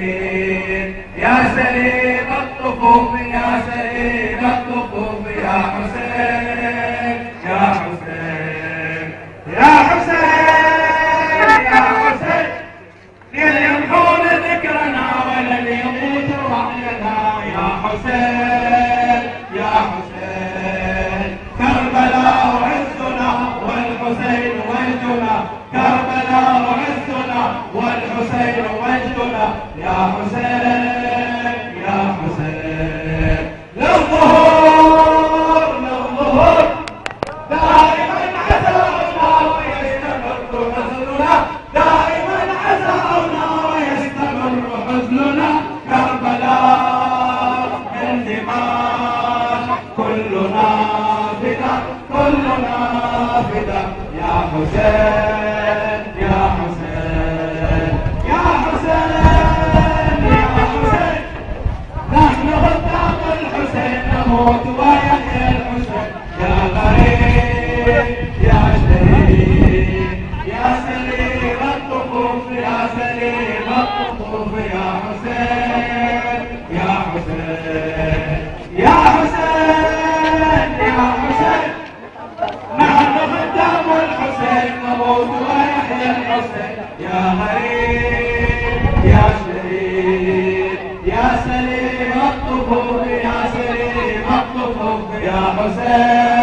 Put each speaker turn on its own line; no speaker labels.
يا سليم الطفوف يا سليم الطفوف يا حسين يا حسين يا حسين يا حسين لن يمحون ذكرنا ولن يموت رأينا يا حسين يا حسين كربلاء عزنا والحسين وجدنا كربلاء عزنا والحسين وجدنا يا حسين يا حسين للظهور للظهور دائما عزاؤنا ويستمر حزننا دائما عزاؤنا ويستمر حزننا كربلاء الدماء كلنا فدا كلنا فدا يا حسين يا حسين يا حسين يا حسين نحن قدام الحسين نموت ويحيى الحسين يا غريب يا شهيد يا سليم الطفوف يا سليم الطفوف يا حسين يا حسين يا حسين يا حسين نحن قدام الحسين نموت ويحيى الحسين يا غريب يا شهيد يا سليم الطفوف يا سليم الطفوف يا حسين